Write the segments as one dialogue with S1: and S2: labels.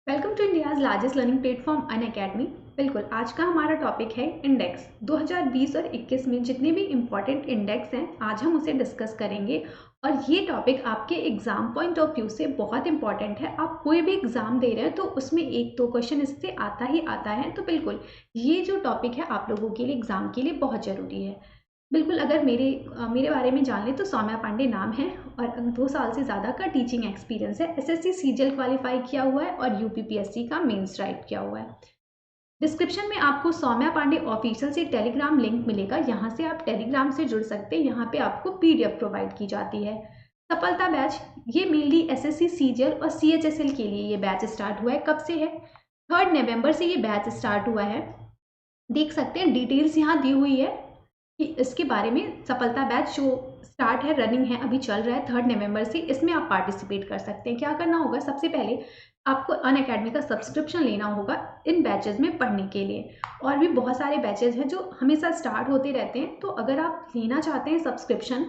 S1: Welcome to India's largest learning platform Unacademy. बिल्कुल, आज का हमारा टॉपिक है इंडेक्स। 2020 और 21 में जितने भी इम्पॉर्टेंट इंडेक्स हैं आज हम उसे डिस्कस करेंगे। और ये टॉपिक आपके एग्जाम पॉइंट ऑफ व्यू से बहुत इंपॉर्टेंट है। आप कोई भी एग्जाम दे रहे हैं तो उसमें एक दो क्वेश्चन इससे आता ही आता है। तो बिल्कुल ये जो टॉपिक है आप लोगों के लिए एग्जाम के लिए बहुत ज़रूरी है। बिल्कुल, अगर मेरे बारे में जान लें तो सौम्या पांडे नाम है और 2 साल से ज़्यादा का टीचिंग एक्सपीरियंस है। एसएससी सीजीएल क्वालिफाई किया हुआ है और यूपीपीएससी का मेंस राइट किया हुआ है। डिस्क्रिप्शन में आपको सौम्या पांडे ऑफिशियल से टेलीग्राम लिंक मिलेगा, यहाँ से आप टेलीग्राम से जुड़ सकते हैं। यहाँ पे आपको पीडीएफ प्रोवाइड की जाती है। सफलता बैच, ये मेनली एसएससी सीजीएल और सीएचएसएल के लिए ये बैच स्टार्ट हुआ है। कब से है? 3 नवंबर से ये बैच स्टार्ट हुआ है। देख सकते हैं डिटेल्स यहाँ दी हुई है कि इसके बारे में। सफलता बैच जो स्टार्ट है, रनिंग है, अभी चल रहा है 3 नवंबर से। इसमें आप पार्टिसिपेट कर सकते हैं। क्या करना होगा? सबसे पहले आपको अनअकैडमी का सब्सक्रिप्शन लेना होगा इन बैचेस में पढ़ने के लिए। और भी बहुत सारे बैचेस हैं जो हमेशा स्टार्ट होते रहते हैं। तो अगर आप लेना चाहते हैं सब्सक्रिप्शन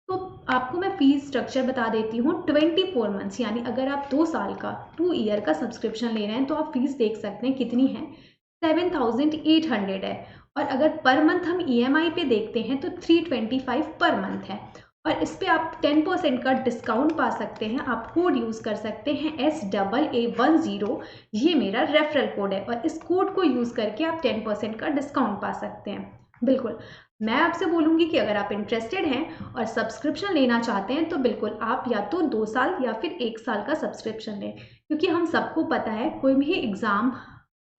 S1: तो आपको मैं फीस स्ट्रक्चर बता देती हूँ। 24 मंथ्स, यानी अगर आप 2 साल का 2 ईयर का सब्सक्रिप्शन ले रहे हैं तो आप फीस देख सकते हैं कितनी है। 7,800 है। और अगर पर मंथ हम ईएमआई पे देखते हैं तो 325 पर मंथ है। और इस पे आप 10% का डिस्काउंट पा सकते हैं। आप कोड यूज़ कर सकते हैं SAA10। ये मेरा रेफरल कोड है और इस कोड को यूज़ करके आप 10% का डिस्काउंट पा सकते हैं। बिल्कुल, मैं आपसे बोलूँगी कि अगर आप इंटरेस्टेड हैं और सब्सक्रिप्शन लेना चाहते हैं तो बिल्कुल आप या तो 2 साल या फिर 1 साल का सब्सक्रिप्शन लें। क्योंकि हम सबको पता है कोई भी एग्ज़ाम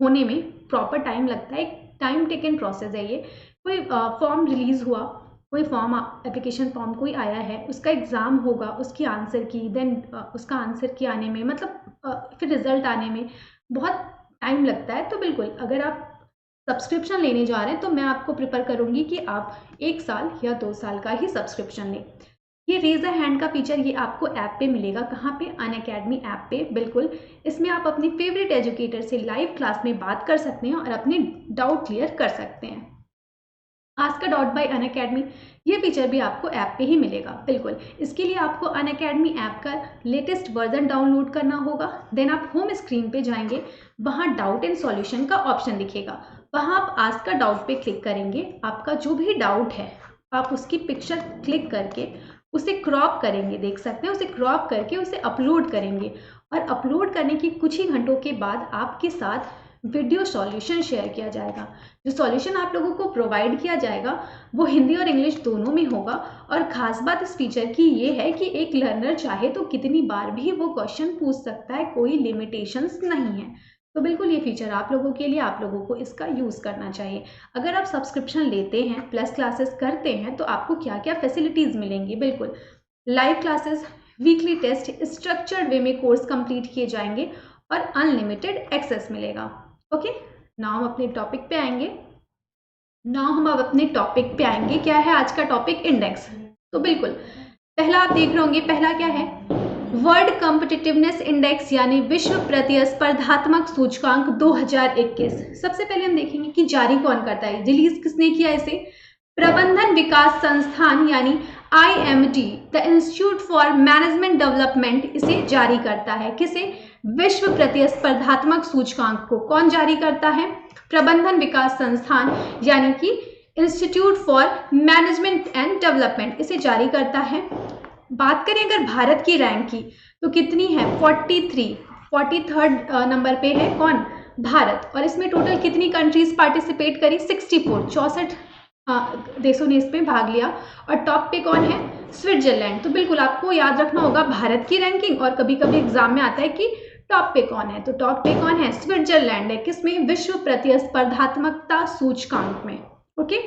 S1: होने में प्रॉपर टाइम लगता है। एक टाइम टेकन प्रोसेस है ये। कोई फॉर्म रिलीज़ हुआ, कोई फॉर्म एप्लीकेशन फॉर्म कोई आया है, उसका एग्ज़ाम होगा, उसकी आंसर की, देन उसका आंसर की आने में, मतलब फिर रिजल्ट आने में बहुत टाइम लगता है। तो बिल्कुल अगर आप सब्सक्रिप्शन लेने जा रहे हैं तो मैं आपको प्रेफर करूंगी कि आप 1 साल या 2 साल का ही सब्सक्रिप्शन लें। ये रेज अ हैंड का फीचर ये आपको ऐप पे मिलेगा। कहाँ पे? अनअकैडमी ऐप पे। बिल्कुल, इसमें आप अपने फेवरेट एजुकेटर से लाइव क्लास में बात कर सकते हैं और अपने डाउट क्लियर कर सकते हैं। Ask a doubt bye Unacademy, ये फीचर भी आपको ऐप पे ही मिलेगा। बिल्कुल, इसके लिए आपको अनअकैडमी ऐप का लेटेस्ट वर्जन डाउनलोड करना होगा। देन आप होम स्क्रीन पे जाएंगे, वहाँ डाउट एंड सॉल्यूशन का ऑप्शन दिखेगा। वहाँ आप आस्क अ डाउट पे क्लिक करेंगे। आपका जो भी डाउट है आप उसकी पिक्चर क्लिक करके उसे क्रॉप करेंगे। देख सकते हैं, उसे क्रॉप करके उसे अपलोड करेंगे। और अपलोड करने के कुछ ही घंटों के बाद आपके साथ वीडियो सॉल्यूशन शेयर किया जाएगा। जो सॉल्यूशन आप लोगों को प्रोवाइड किया जाएगा वो हिंदी और इंग्लिश दोनों में होगा। और खास बात इस फीचर की ये है कि एक लर्नर चाहे तो कितनी बार भी वो क्वेश्चन पूछ सकता है, कोई लिमिटेशंस नहीं है। तो बिल्कुल ये फीचर आप लोगों के लिए, आप लोगों को इसका यूज़ करना चाहिए। अगर आप सब्सक्रिप्शन लेते हैं, प्लस क्लासेस करते हैं, तो आपको क्या क्या फैसिलिटीज़ मिलेंगी? बिल्कुल, live classes, weekly test, structured way में कोर्स कंप्लीट किए जाएंगे और अनलिमिटेड एक्सेस मिलेगा। ओके, नाउ हम अपने टॉपिक पे आएंगे। क्या है आज का टॉपिक? इंडेक्स। तो बिल्कुल पहला आप देख रहे होंगे, पहला क्या है? वर्ल्ड कॉम्पिटिटिवनेस इंडेक्स, यानी विश्व प्रतिस्पर्धात्मक सूचकांक 2021। सबसे पहले हम देखेंगे कि जारी कौन करता है, रिलीज किसने किया इसे? प्रबंधन विकास संस्थान यानी IMD, the institute for management development, इसे जारी करता है। किसे? विश्व प्रतिस्पर्धात्मक सूचकांक को कौन जारी करता है? प्रबंधन विकास संस्थान यानी कि institute for management and development इसे जारी करता है। बात करें अगर भारत की रैंक की तो कितनी है? 43rd नंबर पे है कौन? भारत। और इसमें टोटल कितनी कंट्रीज पार्टिसिपेट करी? 64 देशों ने इसमें भाग लिया। और टॉप पे कौन है? स्विट्जरलैंड। तो बिल्कुल आपको याद रखना होगा भारत की रैंकिंग, और कभी कभी एग्जाम में आता है कि टॉप पे कौन है, तो टॉप पे कौन है? स्विट्जरलैंड है। किसमें? विश्व प्रतिस्पर्धात्मकता सूचकांक में। ओके,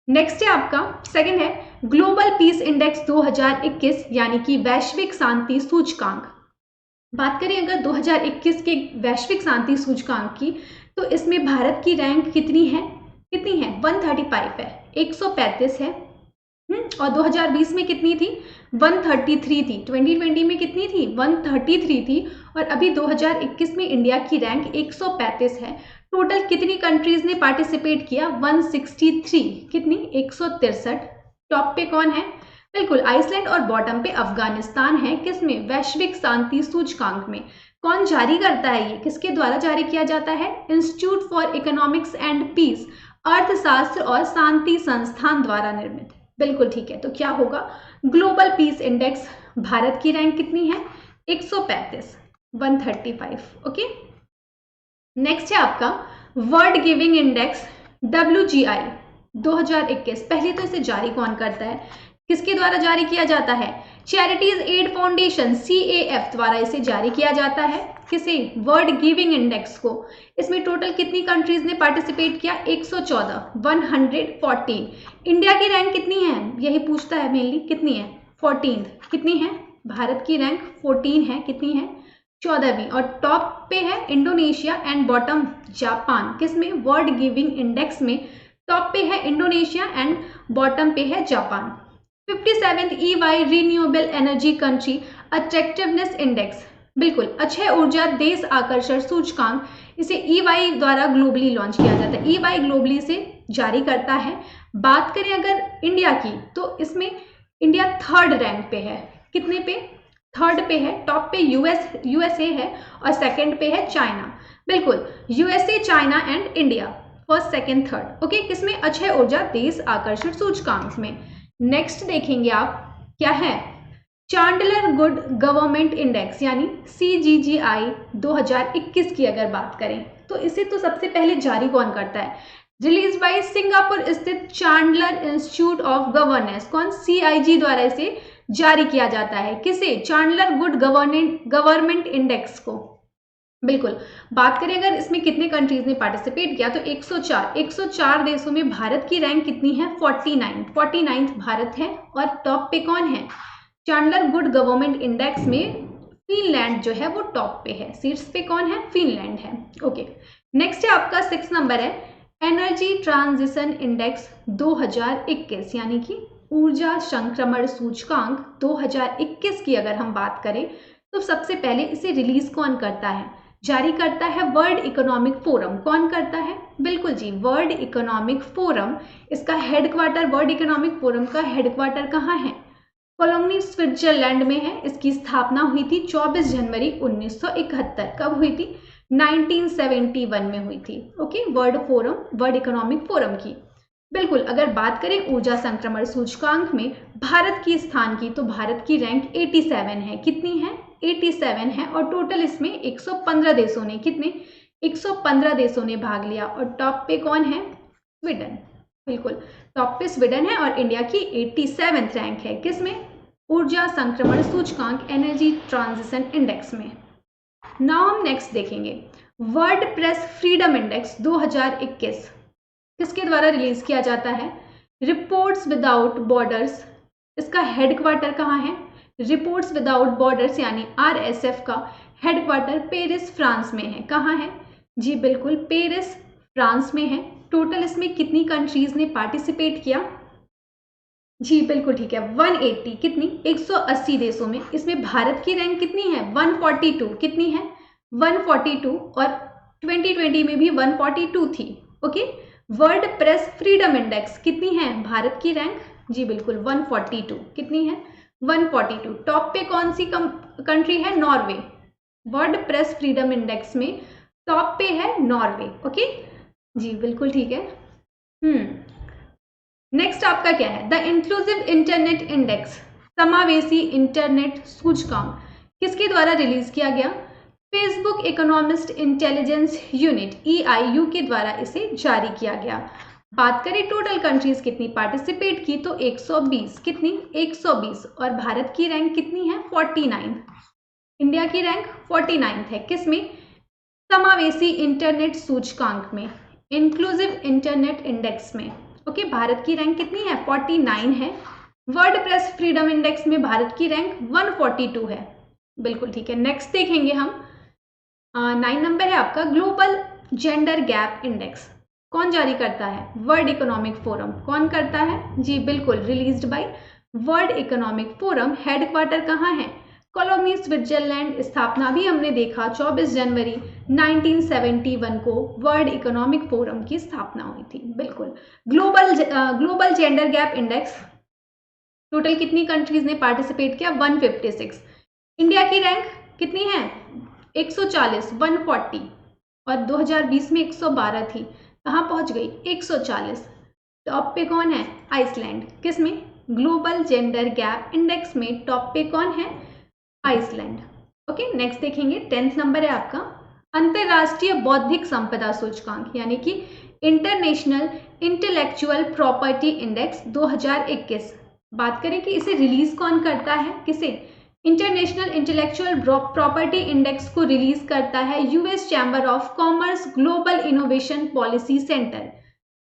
S1: नेक्स्ट है आपका सेकंड है ग्लोबल पीस इंडेक्स 2021, यानी कि वैश्विक शांति सूचकांक। बात करें अगर 2021 के वैश्विक शांति सूचकांक की तो इसमें भारत की रैंक कितनी है? 135 है, 135 है। और 2020 में कितनी थी? 133 थी। 2020 में कितनी थी? 133 थी। और अभी 2021 में इंडिया की रैंक 135 है। टोटल कितनी कंट्रीज ने पार्टिसिपेट किया? 163। कितनी? 163। टॉप पे कौन है? बिल्कुल आइसलैंड। और बॉटम पे अफगानिस्तान है। किसमें? वैश्विक शांति सूचकांक में। कौन जारी करता है, ये किसके द्वारा जारी किया जाता है? Institute for Economics and Peace, अर्थशास्त्र और शांति संस्थान द्वारा निर्मित। बिल्कुल ठीक है, तो क्या होगा? Global peace index. भारत की रैंक कितनी है? 135, 135। ओके, नेक्स्ट है आपका वर्ल्ड गिविंग इंडेक्स WGI 2021। पहले तो इसे जारी कौन करता है, किसके द्वारा जारी किया जाता है? चैरिटीज एड फाउंडेशन CAF द्वारा इसे जारी किया जाता है। किसे? वर्ल्ड गिविंग इंडेक्स को। इसमें टोटल कितनी कंट्रीज ने पार्टिसिपेट किया? 114, 114। इंडिया की रैंक कितनी है, यही पूछता है मेनली, कितनी है? 14। कितनी है? भारत की रैंक 14 है। कितनी है? 14वीं। और टॉप पे है इंडोनेशिया एंड बॉटम जापान। किसमें? वर्ल्ड गिविंग इंडेक्स में टॉप पे है इंडोनेशिया एंड बॉटम पे है Japan. 57th EY renewable energy country attractiveness index. बिल्कुल, अक्षय ऊर्जा देश आकर्षण सूचकांक, इसे EY द्वारा ग्लोबली लॉन्च किया जाता है। EY ग्लोबली से जारी करता है। बात करें अगर इंडिया की, तो इसमें इंडिया 3rd रैंक पे है। कितने पे? 3rd पे है। टॉप पे USA है और 2nd पे है चाइना। बिल्कुल, USA, China and India 1st, 2nd, 3rd। Okay, किसमें? अक्षय ऊर्जा देश आकर्षण सूचकांक में। नेक्स्ट देखेंगे आप, क्या है? चांडलर गुड गवर्नमेंट इंडेक्स यानी CGGI 2021 की अगर बात करें, तो इसे तो सबसे पहले जारी कौन करता है? रिलीज बाय सिंगापुर स्थित चांडलर इंस्टीट्यूट ऑफ गवर्नेंस। कौन? CIG द्वारा इसे जारी किया जाता है। किसे? चांडलर गुड गवर्नमेंट इंडेक्स को। बिल्कुल, बात करें अगर इसमें कितने कंट्रीज ने पार्टिसिपेट किया, तो 104 देशों में भारत की रैंक कितनी है? 49th भारत है। और टॉप पे कौन है? चांडलर गुड गवर्नमेंट इंडेक्स में फिनलैंड जो है वो टॉप पे है। सीट्स पे कौन है? फिनलैंड है। ओके, नेक्स्ट है आपका 6 नंबर है एनर्जी ट्रांजिशन इंडेक्स 2021 यानी कि ऊर्जा संक्रमण सूचकांक 2021 की अगर हम बात करें, तो सबसे पहले इसे रिलीज कौन करता है? जारी करता है वर्ल्ड इकोनॉमिक फोरम। कौन करता है? बिल्कुल जी, वर्ल्ड इकोनॉमिक फोरम। इसका हेडक्वार्टर, वर्ल्ड इकोनॉमिक फोरम का हेडक्वार्टर कहाँ है? कोलोनी स्विट्जरलैंड में है। इसकी स्थापना हुई थी 24 जनवरी 1971। कब हुई थी? 1971 में हुई थी। ओके, वर्ल्ड इकोनॉमिक फोरम की। बिल्कुल, अगर बात करें ऊर्जा संक्रमण सूचकांक में भारत की स्थान की, तो भारत की रैंक 87 है। कितनी है? 87 है। और टोटल इसमें 115 देशों ने, कितने? 115 देशों ने भाग लिया। और टॉप पे कौन है? स्वीडन। बिल्कुल, टॉप पे स्वीडन है और इंडिया की 87th रैंक है। किसमें? ऊर्जा संक्रमण सूचकांक एनर्जी ट्रांजिशन इंडेक्स में। नाउ हम नेक्स्ट देखेंगे वर्ल्ड प्रेस फ्रीडम इंडेक्स 2021 किसके द्वारा रिलीज किया जाता है? Reports without borders. इसका हेडक्वार्टर कहाँ है? रिपोर्ट्स विदाउट बॉर्डर्स यानी RSF का हेडक्वार्टर पेरिस फ्रांस में है। कहाँ है? जी बिल्कुल, पेरिस फ्रांस में है। टोटल इसमें कितनी कंट्रीज ने पार्टिसिपेट किया? जी बिल्कुल ठीक है, 180। कितनी? 180 देशों में। इसमें भारत की रैंक कितनी है? 142। कितनी है? 142। और 2020 में भी 142 थी। Okay, world press freedom index कितनी है भारत की रैंक? जी बिल्कुल, 142। कितनी है? 142। टॉप पे कौन सी कंट्री है? Norway. World press freedom index में टॉप पे है नॉर्वे। ओके, जी बिल्कुल ठीक है। नेक्स्ट आपका क्या है? द इंक्लूसिव इंटरनेट इंडेक्स, समावेशी इंटरनेट सूचकांक किसके द्वारा रिलीज किया गया? Facebook economist intelligence unit EIU के द्वारा इसे जारी किया गया। बात करें टोटल कंट्रीज कितनी पार्टिसिपेट की, तो 120। कितनी? 120। और भारत की रैंक कितनी है? 49। इंडिया की रैंक 49 है। किसमें? समावेशी इंटरनेट सूचकांक में, इंक्लूसिव इंटरनेट इंडेक्स में। ओके, भारत की रैंक कितनी है? 49 है। वर्ल्ड प्रेस फ्रीडम इंडेक्स में भारत की रैंक 142 है। बिल्कुल ठीक है। नेक्स्ट देखेंगे हम 9 नंबर है आपका ग्लोबल जेंडर गैप इंडेक्स। कौन जारी करता है? World economic forum. कौन करता है? जी बिल्कुल, released by world economic forum. Headquarter कहाँ है? Colony Switzerland. स्थापना भी हमने देखा 24 जनवरी 1971 को वर्ल्ड इकोनॉमिक फोरम की स्थापना हुई थी। बिल्कुल, global gender gap index total कितनी कंट्रीज ने पार्टिसिपेट किया? 156। इंडिया की रैंक कितनी है? 140 140, और 2020 में 112 थी, कहाँ पहुंच गई 140। टॉप पे कौन है आइसलैंड, किस में ग्लोबल जेंडर गैप इंडेक्स में टॉप पे कौन है आइसलैंड। ओके, नेक्स्ट देखेंगे 10th नंबर है आपका अंतरराष्ट्रीय बौद्धिक संपदा सूचकांक यानी कि इंटरनेशनल इंटेलेक्चुअल प्रॉपर्टी इंडेक्स 2021। बात करें कि इसे रिलीज कौन करता है, किसे इंटरनेशनल इंटेलेक्चुअल प्रॉपर्टी इंडेक्स को रिलीज करता है US chamber of commerce global innovation policy centre.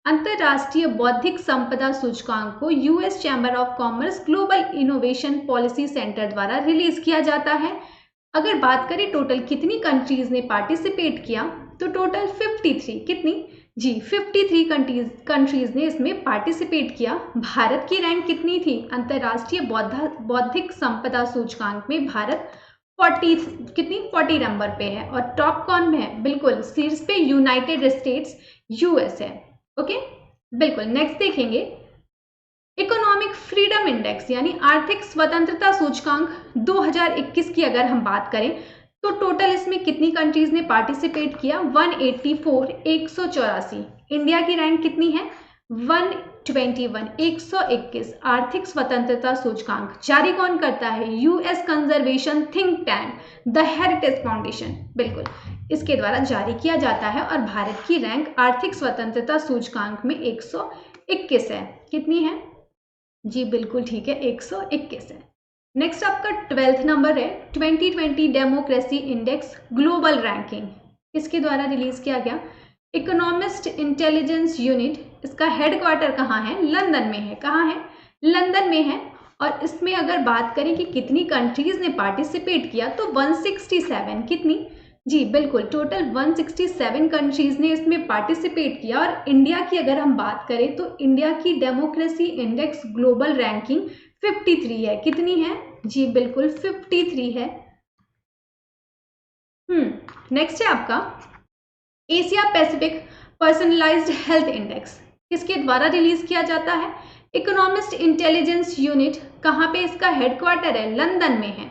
S1: अंतरराष्ट्रीय बौद्धिक संपदा सूचकांक को US chamber of commerce global innovation policy centre द्वारा रिलीज किया जाता है। अगर बात करें टोटल कितनी कंट्रीज ने पार्टिसिपेट किया, तो टोटल 53, कितनी जी 53 कंट्रीज ने इसमें पार्टिसिपेट किया। भारत की रैंक कितनी थी अंतरराष्ट्रीय बौद्धिक संपदा सूचकांक में, भारत 40 नंबर पे है, और टॉप कौन में है, बिल्कुल शीर्ष पे यूनाइटेड स्टेट्स यूएस है। ओके, बिल्कुल। नेक्स्ट देखेंगे इकोनॉमिक फ्रीडम इंडेक्स यानी आर्थिक स्वतंत्रता सूचकांक 2021 की अगर हम बात करें, तो टोटल इसमें कितनी कंट्रीज ने पार्टिसिपेट किया 184, 184। इंडिया की रैंक कितनी है 121, 121। आर्थिक स्वतंत्रता सूचकांक जारी कौन करता है, US conservation think tank the heritage foundation, बिल्कुल इसके द्वारा जारी किया जाता है। और भारत की रैंक आर्थिक स्वतंत्रता सूचकांक में 121 है, कितनी है जी बिल्कुल ठीक है 121 है। नेक्स्ट आपका 12th नंबर है 2020 डेमोक्रेसी इंडेक्स ग्लोबल रैंकिंग, इसके द्वारा रिलीज किया गया। इकोनॉमिस्ट इंटेलिजेंस यूनिट, इसका हेडक्वार्टर कहाँ है, लंदन में है, कहाँ है लंदन में है। और इसमें अगर बात करें कि कितनी कंट्रीज ने पार्टिसिपेट किया, तो 167, कितनी जी बिल्कुल टोटल 167 कंट्रीज ने इसमें पार्टिसिपेट किया। और इंडिया की अगर हम बात करें, तो इंडिया की डेमोक्रेसी इंडेक्स ग्लोबल रैंकिंग 53 है, कितनी है जी बिल्कुल 53 है। नेक्स्ट है आपका Asia Pacific personalised health index, किसके द्वारा रिलीज किया जाता है, इकोनॉमिस्ट इंटेलिजेंस यूनिट, कहाँ पे इसका हेडक्वार्टर है, लंदन में है,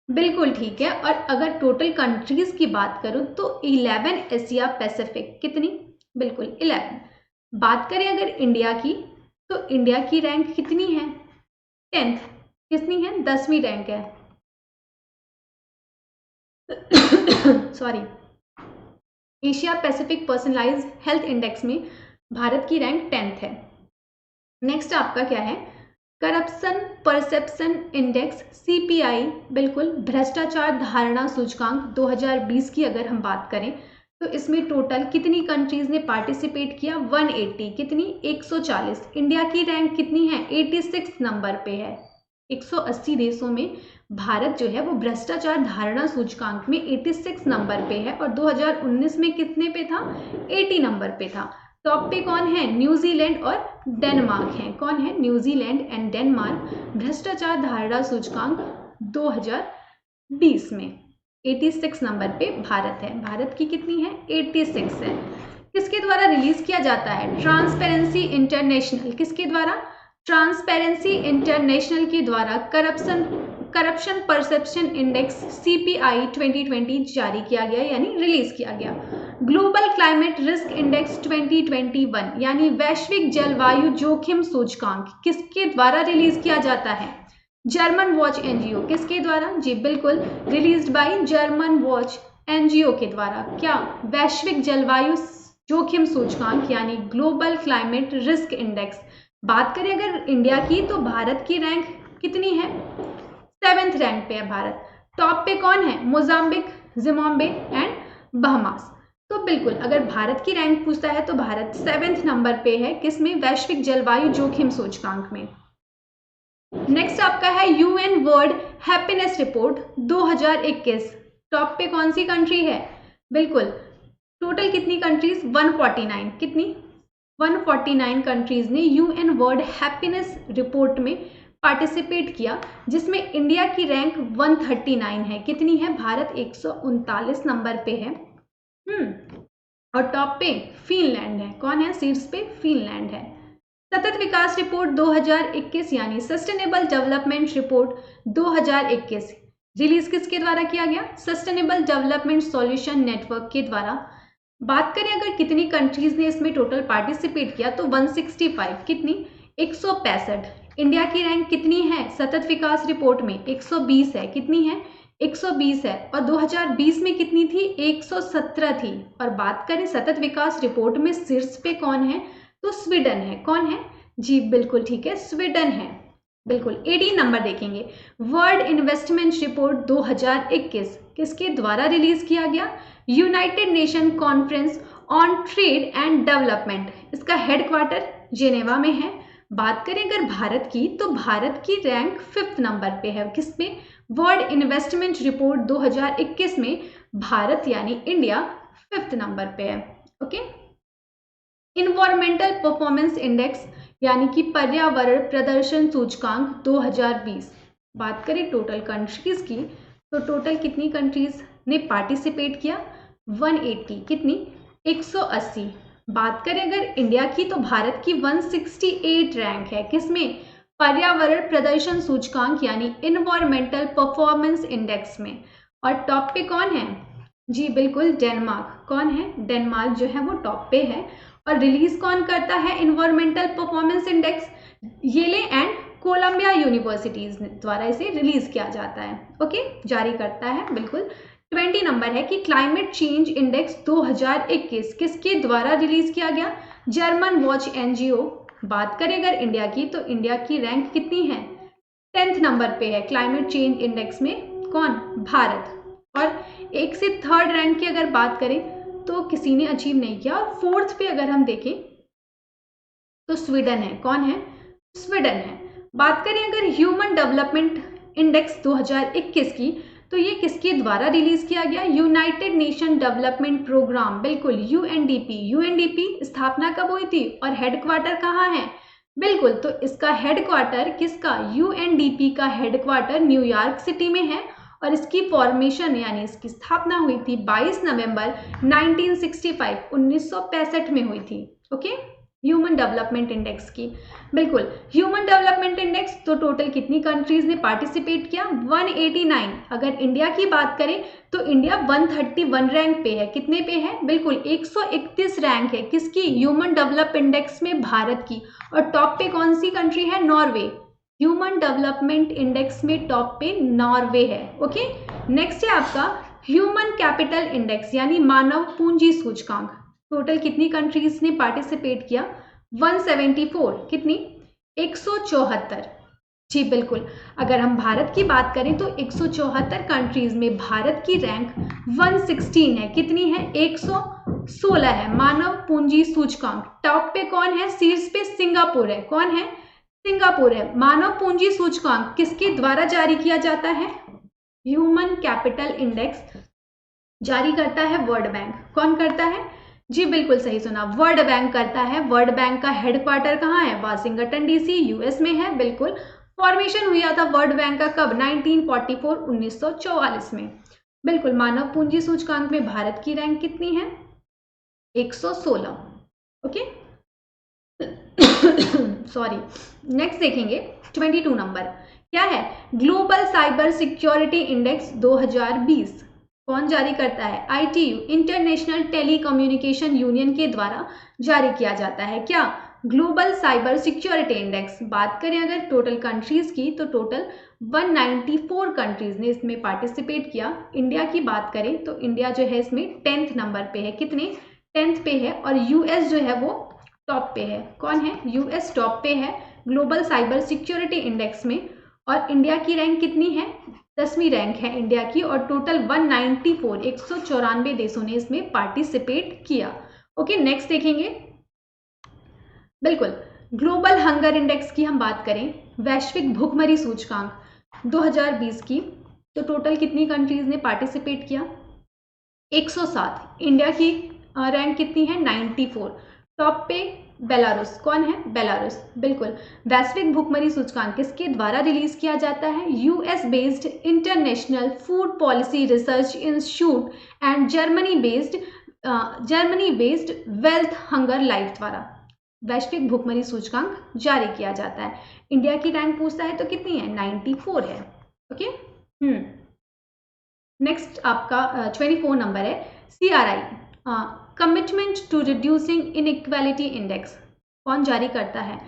S1: बिल्कुल ठीक है। और अगर टोटल कंट्रीज की बात करूं, तो 11 एशिया पैसिफिक, कितनी बिल्कुल 11। बात करें अगर इंडिया की, तो इंडिया की रैंक कितनी है 10th, कितनी है 10वीं रैंक है sorry, Asia Pacific personalised health index में भारत की रैंक 10th है। नेक्स्ट आपका क्या है करप्शन परसेप्शन इंडेक्स सीपीआई, बिल्कुल भ्रष्टाचार धारणा सूचकांक 2020 की अगर हम बात करें, तो इसमें टोटल कितनी कंट्रीज ने पार्टिसिपेट किया 180, कितनी 140। इंडिया की रैंक कितनी है 86 नंबर पे है। 180 देशों में भारत जो है वो भ्रष्टाचार धारणा सूचकांक में 86 नंबर पे है, और 2019 में कितने पे था 80 नंबर पे था। टॉप पे कौन है न्यूजीलैंड और डेनमार्क है, कौन है न्यूजीलैंड एंड डेनमार्क भ्रष्टाचार धारणा सूचकांक 2020 में 86 नंबर पे भारत है। भारत की कितनी है 86 है। किसके द्वारा रिलीज किया जाता है ट्रांसपेरेंसी इंटरनेशनल, किसके द्वारा ट्रांसपेरेंसी इंटरनेशनल के द्वारा करप्शन परसेप्शन इंडेक्स सीपीआई 2020 जारी किया गया यानी रिलीज किया गया। ग्लोबल क्लाइमेट रिस्क इंडेक्स 2021 यानी वैश्विक जलवायु जोखिम सूचकांक किसके द्वारा रिलीज किया जाता है जर्मन वॉच एनजीओ, किसके द्वारा जी बिल्कुल released by German watch NGO के द्वारा। क्या वैश्विक जलवायु जोखिम सूचकांक यानी ग्लोबल क्लाइमेट रिस्क इंडेक्स। बात करें अगर इंडिया की, तो भारत की रैंक कितनी है 7th रैंक पे है भारत। टॉप पे कौन है मोजाम्बिक जिम्बाब्वे एंड बहामास। तो बिल्कुल अगर भारत की रैंक पूछता है, तो भारत 7th नंबर पे है, किसमें वैश्विक जलवायु जोखिम सूचकांक में। नेक्स्ट आपका है UN world happiness report 2021। Top पे कौन सी कंट्री है बिल्कुल टोटल कितनी कंट्रीज 149, कितनी 149 कंट्रीज ने यूएन वर्ल्ड हैप्पीनेस रिपोर्ट में पार्टिसिपेट किया, जिसमें इंडिया की रैंक 139 है, कितनी है भारत 139 नंबर पे है। और टॉप पे फिनलैंड है, कौन है शीर्ष पे फिनलैंड है। सतत विकास रिपोर्ट 2021 यानी सस्टेनेबल डेवलपमेंट रिपोर्ट 2021 रिलीज किसके द्वारा किया गया? सस्टेनेबल डेवलपमेंट सॉल्यूशन नेटवर्क के द्वारा। बात करें अगर कितनी कंट्रीज ने इसमें टोटल पार्टिसिपेट किया तो 165, कितनी? 165। इंडिया की रैंक कितनी है सतत विकास रिपोर्ट में? 120 है, कितनी है? 120 है। और 2020 में कितनी थी? 117 थी। और बात करें सतत विकास रिपोर्ट में शीर्ष पे कौन है? तो स्वीडन है। कौन है? जी बिल्कुल ठीक है, स्वीडन है। बिल्कुल। 18 नंबर देखेंगे, वर्ल्ड इन्वेस्टमेंट रिपोर्ट 2021 किसके द्वारा रिलीज किया गया? United nation conference on trade and development. इसका हेडक्वार्टर जेनेवा में है। बात करें अगर भारत की तो भारत की रैंक 5th नंबर पे है। किसमें? वर्ल्ड इन्वेस्टमेंट रिपोर्ट 2021 में भारत यानी इंडिया 5th नंबर पे है। ओके। इन्वायरमेंटल परफॉर्मेंस इंडेक्स यानी कि पर्यावरण प्रदर्शन सूचकांक 2020। बात करें टोटल कंट्रीज की तो टोटल कितनी कंट्रीज ने पार्टिसिपेट किया? 180, कितनी? 180। बात करें अगर इंडिया की तो भारत की 168 रैंक है। किसमें? पर्यावरण प्रदर्शन सूचकांक यानी इन्वायरमेंटल परफॉर्मेंस इंडेक्स में। और टॉप पे कौन है? जी बिल्कुल, डेनमार्क। कौन है? डेनमार्क जो है वो टॉप पे है। और रिलीज कौन करता है इन्वायरमेंटल परफॉर्मेंस इंडेक्स? येले एंड कोलंबिया यूनिवर्सिटीज द्वारा इसे रिलीज किया जाता है। ओके, जारी करता है। बिल्कुल। 20 नंबर है कि क्लाइमेट चेंज इंडेक्स 2021 किसके द्वारा रिलीज किया गया? German watch NGO. बात करें अगर इंडिया की तो इंडिया की रैंक कितनी है? 10th नंबर पे है क्लाइमेट चेंज इंडेक्स में। कौन? भारत। और 1 से 3rd रैंक की अगर बात करें तो किसी ने अचीव नहीं किया। और 4th पे अगर हम देखें तो स्वीडन है। कौन है? स्वीडन है। बात करें अगर ह्यूमन डेवलपमेंट इंडेक्स 2021 की तो ये किसके द्वारा रिलीज किया गया? United Nation Development Programme. बिल्कुल, यूएनडीपी। यूएनडीपी स्थापना कब हुई थी और हेडक्वार्टर कहाँ है? बिल्कुल, तो इसका हेडक्वार्टर किसका? यूएनडीपी का हेडक्वार्टर न्यूयॉर्क सिटी में है। और इसकी फॉर्मेशन यानी इसकी स्थापना हुई थी 22 नवंबर 1965 1965 में हुई थी। ओके, ह्यूमन डेवलपमेंट इंडेक्स की। बिल्कुल, ह्यूमन डेवलपमेंट इंडेक्स तो टोटल कितनी कंट्रीज ने पार्टिसिपेट किया? 189। अगर इंडिया की बात करें तो इंडिया 131 रैंक पे है। कितने पे है? बिल्कुल 131 रैंक है। किसकी? ह्यूमन डेवलप इंडेक्स में भारत की। और टॉप पे कौन सी कंट्री है? नॉर्वे। ह्यूमन डेवलपमेंट इंडेक्स में टॉप पे नॉर्वे है। ओके, नेक्स्ट है आपका ह्यूमन कैपिटल इंडेक्स यानी मानव पूंजी सूचकांक। टोटल कितनी कंट्रीज ने पार्टिसिपेट किया? 174। कितनी? 174। जी बिल्कुल, अगर हम भारत की बात करें तो 174 कंट्रीज में भारत की रैंक 116 है। कितनी है? 116 है मानव पूंजी सूचकांक। टॉप पे कौन है? शीर्ष पे सिंगापुर है। कौन है? सिंगापुर है। मानव पूंजी सूचकांक किसके द्वारा जारी किया जाता है? ह्यूमन कैपिटल इंडेक्स जारी करता है वर्ल्ड बैंक। कौन करता है? जी बिल्कुल सही सुना, वर्ल्ड बैंक करता है। वर्ल्ड बैंक का हेडक्वार्टर कहाँ है? वाशिंगटन डीसी, यूएस में है। बिल्कुल, फॉर्मेशन हुआ था वर्ल्ड बैंक का कब? 1944 1944 में। बिल्कुल, मानव पूंजी सूचकांक में भारत की रैंक कितनी है? 116। Okay, sorry. नेक्स्ट देखेंगे 22 नंबर क्या है? ग्लोबल साइबर सिक्योरिटी इंडेक्स 2020 कौन जारी करता है? आईटीयू, इंटरनेशनल टेलीकम्युनिकेशन यूनियन के द्वारा जारी किया जाता है। क्या? Global cyber security index. बात करें अगर टोटल कंट्रीज की तो टोटल 194 कंट्रीज ने इसमें पार्टिसिपेट किया। इंडिया की बात करें तो इंडिया जो है इसमें 10th नंबर पे है। कितने? 10th पे है। और यूएस जो है वो टॉप पे है। कौन है? यूएस टॉप पे है ग्लोबल साइबर सिक्योरिटी इंडेक्स में। और इंडिया की रैंक कितनी है? 10वीं रैंक है इंडिया की। और टोटल 194 194 देशों ने इसमें पार्टिसिपेट किया। ओके, नेक्स्ट देखेंगे। बिल्कुल, ग्लोबल हंगर इंडेक्स की हम बात करें, वैश्विक भूखमरी सूचकांक 2020 की, तो टोटल कितनी कंट्रीज ने पार्टिसिपेट किया? 107। इंडिया की रैंक कितनी है? 94। टॉप पे बेलारूस। कौन है? बेलारूस। बिल्कुल, वैश्विक भूखमरी सूचकांक किसके द्वारा रिलीज किया जाता है? US based international food policy research institute and Germany based wealth hunger life द्वारा वैश्विक भूखमरी सूचकांक जारी किया जाता है। इंडिया की रैंक पूछता है तो कितनी है? 94 है। ओके, नेक्स्ट आपका 24 नंबर है CRI, commitment to reducing inequality index, कौन जारी करता है?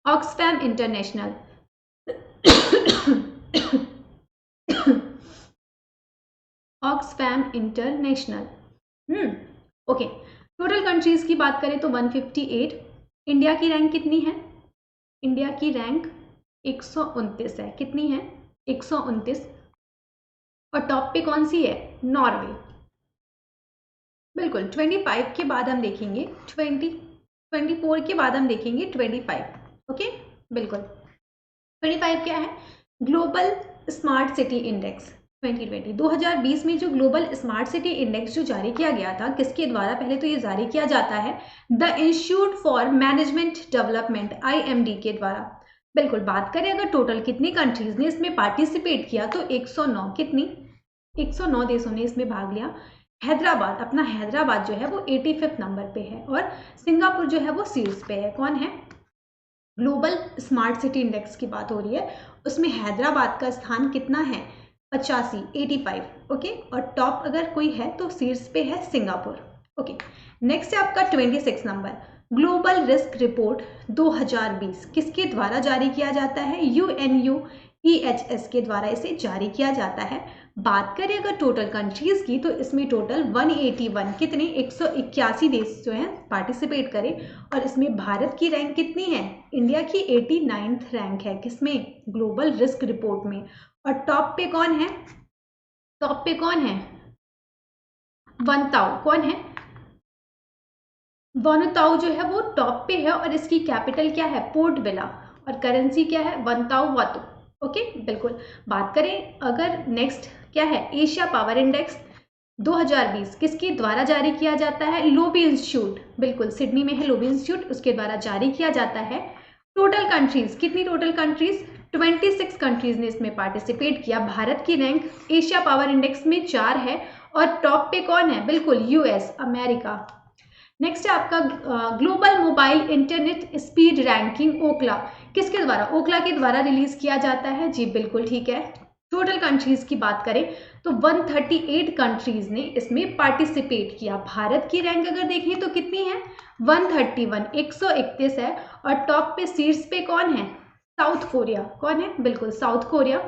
S1: Oxfam International. Oxfam International. Okay, total countries की बात करें तो 158। इंडिया की रैंक कितनी है? इंडिया की रैंक 129 है। कितनी है? 129। और टॉप पे कौन सी है? नॉर्वे। बिल्कुल 25 के बाद हम देखेंगे 24 के बाद हम देखेंगे 25। ओके, बिल्कुल 25 क्या है? ग्लोबल स्मार्ट सिटी इंडेक्स 2020 में जो ग्लोबल स्मार्ट सिटी इंडेक्स जो जारी किया गया था, किसके द्वारा? पहले तो ये जारी किया जाता है the institute for management development IMD के द्वारा। बिल्कुल, बात करें अगर टोटल कितनी कंट्रीज ने इसमें पार्टिसिपेट किया तो 109। कितनी? 109 देशों ने इसमें भाग लिया। हैदराबाद, अपना हैदराबाद जो है वो 85 नंबर पे है और सिंगापुर जो है वो शीर्ष पे है। कौन है? ग्लोबल स्मार्ट सिटी इंडेक्स की बात हो रही है, उसमें हैदराबाद का स्थान कितना है? 85, 85। ओके, और टॉप अगर कोई है तो शीर्ष पे है सिंगापुर। ओके, नेक्स्ट है आपका 26 नंबर, ग्लोबल रिस्क रिपोर्ट 2020, किसके द्वारा जारी किया जाता है? UNUEHS के द्वारा इसे जारी किया जाता है। बात करें अगर टोटल कंट्रीज की तो इसमें टोटल 181, कितने? 181 देश जो हैं पार्टिसिपेट करें और इसमें भारत की रैंक कितनी है? इंडिया की 89th रैंक है। किसमें? ग्लोबल रिस्क रिपोर्ट में। और टॉप पे कौन है? टॉप पे कौन है? वनताओ। कौन है? वनताओ जो है वो टॉप पे है और इसकी कैपिटल क्या है? Port villa. और करेंसी क्या है? वनताओ वातो। ओके, बिल्कुल। बात करें अगर नेक्स्ट क्या है? एशिया पावर इंडेक्स 2020 किसके द्वारा जारी किया जाता है? लोबी इंस्टीट्यूट, बिल्कुल सिडनी में है लोबी इंस्टीट्यूट, उसके द्वारा जारी किया जाता है। टोटल कंट्रीज कितनी? टोटल कंट्रीज 26 कंट्रीज ने इसमें पार्टिसिपेट किया। भारत की रैंक एशिया पावर इंडेक्स में 4 है और टॉप पे कौन है? बिल्कुल US, अमेरिका। नेक्स्ट है आपका global mobile internet speed ranking, Ookla, किसके द्वारा? ओकला के द्वारा रिलीज किया जाता है। जी बिल्कुल ठीक है। टोटल कंट्रीज की बात करें तो 138 कंट्रीज ने इसमें पार्टिसिपेट किया। भारत की रैंक अगर देखें तो कितनी है? 131, 131 है और टॉप पे शीर्ष पे कौन है? South Korea. कौन है? बिल्कुल साउथ कोरिया।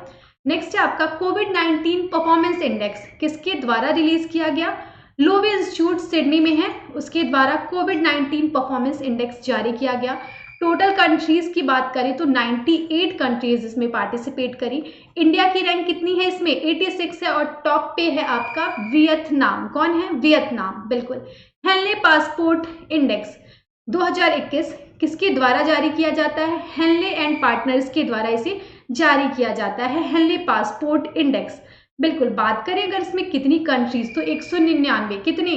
S1: नेक्स्ट है आपका कोविड-19 परफॉर्मेंस इंडेक्स, किसके द्वारा रिलीज किया गया? लोबी इंस्टीट्यूट सिडनी में है, उसके द्वारा कोविड-19 परफॉर्मेंस इंडेक्स जारी किया गया। टोटल कंट्रीज की बात करें तो 98 कंट्रीज इसमें पार्टिसिपेट करी। इंडिया की रैंक कितनी है इसमें? 86 है और टॉप पे है आपका वियतनाम। कौन है? वियतनाम, बिल्कुल। हेनले पासपोर्ट इंडेक्स 2021 किसके द्वारा जारी किया जाता है? हेनले एंड पार्टनर्स के द्वारा इसे जारी किया जाता है, हेनले पासपोर्ट इंडेक्स। बिल्कुल, बात करें अगर इसमें कितनी कंट्रीज तो 199, कितने?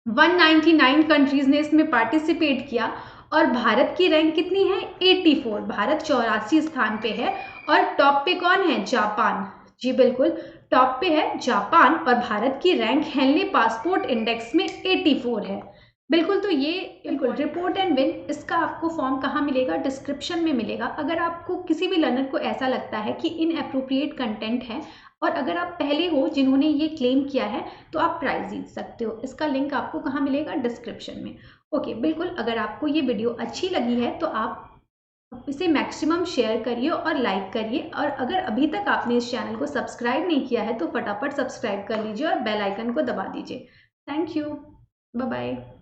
S1: 199 कंट्रीज ने इसमें पार्टिसिपेट किया और भारत की रैंक कितनी है? 84। भारत 84 स्थान पे है और टॉप पे कौन है? जापान। जी बिल्कुल, टॉप पे है जापान और भारत की रैंक हेनले पासपोर्ट इंडेक्स में 84 है। बिल्कुल, तो ये बिल्कुल रिपोर्ट एंड विन, इसका आपको फॉर्म कहाँ मिलेगा? डिस्क्रिप्शन में मिलेगा। अगर आपको किसी भी लर्नर को ऐसा लगता है कि इनएप्रोप्रिएट कंटेंट है और अगर आप पहले हो जिन्होंने ये क्लेम किया है तो आप प्राइज जीत सकते हो। इसका लिंक आपको कहाँ मिलेगा? डिस्क्रिप्शन में। ओके, बिल्कुल। अगर आपको ये वीडियो अच्छी लगी है तो आप इसे मैक्सिमम शेयर करिए और लाइक करिए और अगर अभी तक आपने इस चैनल को सब्सक्राइब नहीं किया है तो फटाफट सब्सक्राइब कर लीजिए और बेल आइकन को दबा दीजिए। Thank you, bye bye.